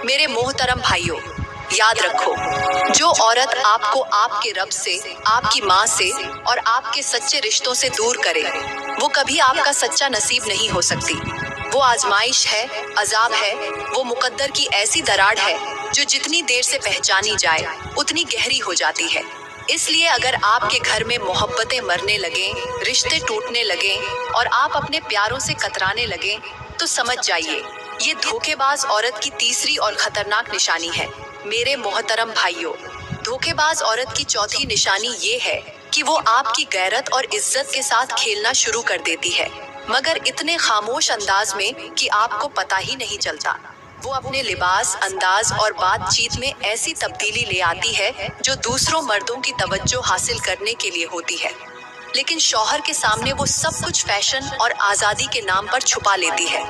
मेरे मोहतरम भाइयों, याद रखो, जो औरत आपको आपके रब से, आपकी माँ से और आपके सच्चे रिश्तों से दूर करे, वो कभी आपका सच्चा नसीब नहीं हो सकती। वो आजमाइश है, अजाब है, वो मुकद्दर की ऐसी दरार है जो जितनी देर से पहचानी जाए उतनी गहरी हो जाती है। इसलिए अगर आपके घर में मोहब्बतें मरने लगें, रिश्ते टूटने लगें और आप अपने प्यारों से कतराने लगें, तो समझ जाइए ये धोखेबाज औरत की तीसरी और खतरनाक निशानी है। मेरे मोहतरम भाइयों, धोखेबाज औरत की चौथी निशानी ये है कि वो आपकी गैरत और इज्जत के साथ खेलना शुरू कर देती है, मगर इतने खामोश अंदाज में कि आपको पता ही नहीं चलता। वो अपने लिबास, अंदाज और बातचीत में ऐसी तब्दीली ले आती है जो दूसरों मर्दों की तवज्जो हासिल करने के लिए होती है, लेकिन शौहर के सामने वो सब कुछ फैशन और आजादी के नाम पर छुपा लेती है।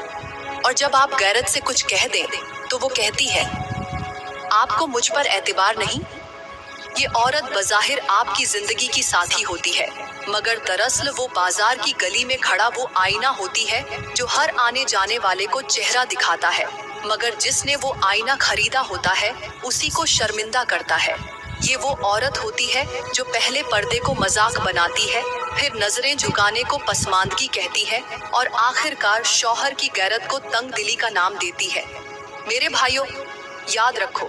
और जब आप गैरत से कुछ कह दें तो वो कहती है, आपको मुझ पर एतबार नहीं। ये औरत बज़ाहिर आपकी जिंदगी की साथी होती है, मगर दरअसल वो बाजार की गली में खड़ा वो आईना होती है जो हर आने जाने वाले को चेहरा दिखाता है, मगर जिसने वो आईना खरीदा होता है उसी को शर्मिंदा करता है। ये वो औरत होती है जो पहले पर्दे को मजाक बनाती है, फिर नजरें झुकाने को पसमानदगी कहती है और आखिरकार शौहर की गैरत को तंग दिली का नाम देती है। मेरे भाइयों, याद रखो,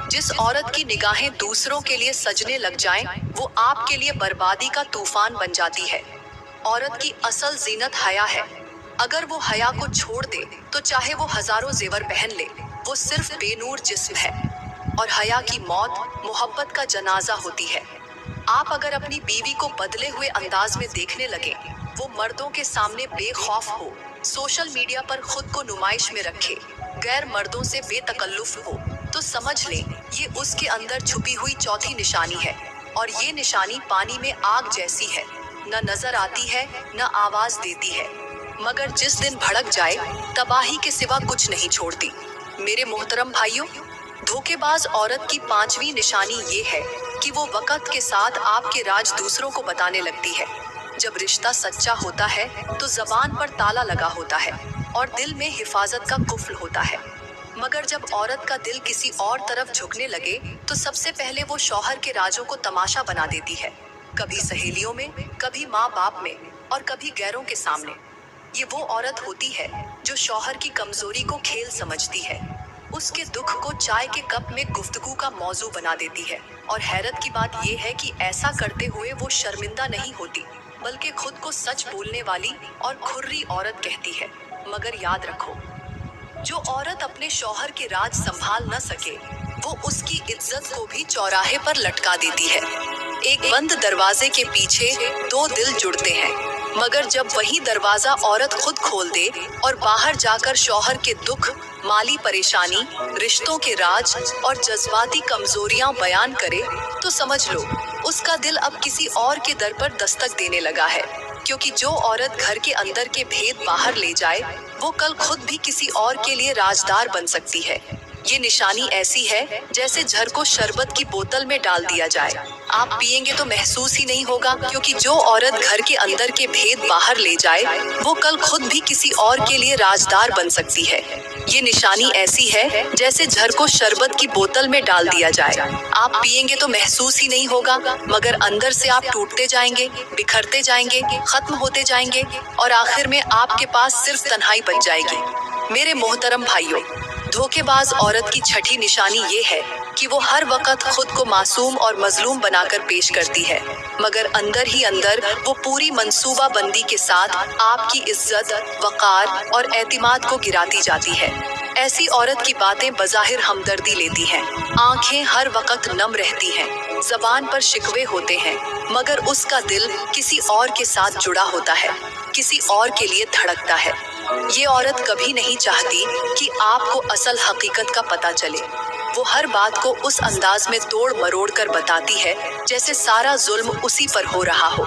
जिस औरत की निगाहें दूसरों के लिए सजने लग जाएं, वो आपके लिए बर्बादी का तूफान बन जाती है। औरत की असल जीनत हया है। अगर वो हया को छोड़ दे तो चाहे वो हजारों जेवर पहन ले, वो सिर्फ बेनूर जिस्म है। और हया की मौत मोहब्बत का जनाजा होती है। आप अगर अपनी बीवी को बदले हुए अंदाज में देखने लगे, वो मर्दों के सामने बेखौफ हो, सोशल मीडिया पर खुद को नुमाइश में रखे, गैर मर्दों से बेतकल्लुफ हो, तो समझ लें ये उसके अंदर छुपी हुई चौथी निशानी है। और ये निशानी पानी में आग जैसी है, न नजर आती है न आवाज देती है, मगर जिस दिन भड़क जाए तबाही के सिवा कुछ नहीं छोड़ती। मेरे मोहतरम भाइयों, धोखेबाज औरत की पांचवी निशानी ये है कि वो वक्त के साथ आपके राज दूसरों को बताने लगती है। जब रिश्ता सच्चा होता है तो जबान पर ताला लगा होता है और दिल में हिफाजत का कुफ्ल होता है, मगर जब औरत का दिल किसी और तरफ झुकने लगे तो सबसे पहले वो शौहर के राजों को तमाशा बना देती है, कभी सहेलियों में, कभी माँ बाप में और कभी गैरों के सामने। ये वो औरत होती है जो शौहर की कमजोरी को खेल समझती है, उसके दुख को चाय के कप में गुफ्तगू का मौजू बना देती है। और हैरत की बात यह है कि ऐसा करते हुए वो शर्मिंदा नहीं होती, बल्कि खुद को सच बोलने वाली और खुर्री औरत कहती है। मगर याद रखो, जो औरत अपने शौहर के राज संभाल न सके, वो उसकी इज्जत को भी चौराहे पर लटका देती है। एक बंद दरवाजे के पीछे दो दिल जुड़ते हैं, मगर जब वही दरवाजा औरत खुद खोल दे और बाहर जाकर शौहर के दुख, माली परेशानी, रिश्तों के राज और जज्बाती कमजोरियां बयान करे, तो समझ लो उसका दिल अब किसी और के दर पर दस्तक देने लगा है। क्योंकि जो औरत घर के अंदर के भेद बाहर ले जाए, वो कल खुद भी किसी और के लिए राजदार बन सकती है। ये निशानी ऐसी है जैसे झर को शरबत की बोतल में डाल दिया जाए, आप पिएंगे तो महसूस ही नहीं होगा, क्योंकि जो औरत घर के अंदर के भेद बाहर ले जाए, वो कल खुद भी किसी और के लिए राजदार बन सकती है। ये निशानी ऐसी है जैसे झर को शरबत की बोतल में डाल दिया जाए, आप पिएंगे तो महसूस ही नहीं होगा, मगर अंदर से आप टूटते जाएंगे, बिखरते जाएंगे, खत्म होते जाएंगे और आखिर में आपके पास सिर्फ तन्हाई बच जाएगी। मेरे मोहतरम भाइयों, धोखेबाज औरत की छठी निशानी ये है कि वो हर वक्त खुद को मासूम और मजलूम बनाकर पेश करती है, मगर अंदर ही अंदर वो पूरी मंसूबा बंदी के साथ आपकी इज्जत, वकार और एतिमाद को गिराती जाती है। ऐसी औरत की बातें बज़ाहिर हमदर्दी लेती हैं, आंखें हर वक्त नम रहती हैं, जबान पर शिकवे होते हैं, मगर उसका दिल किसी और के साथ जुड़ा होता है, किसी और के लिए धड़कता है। ये औरत कभी नहीं चाहती कि आपको असल हकीकत का पता चले। वो हर बात को उस अंदाज में तोड़ मरोड़ कर बताती है जैसे सारा जुल्म उसी पर हो रहा हो।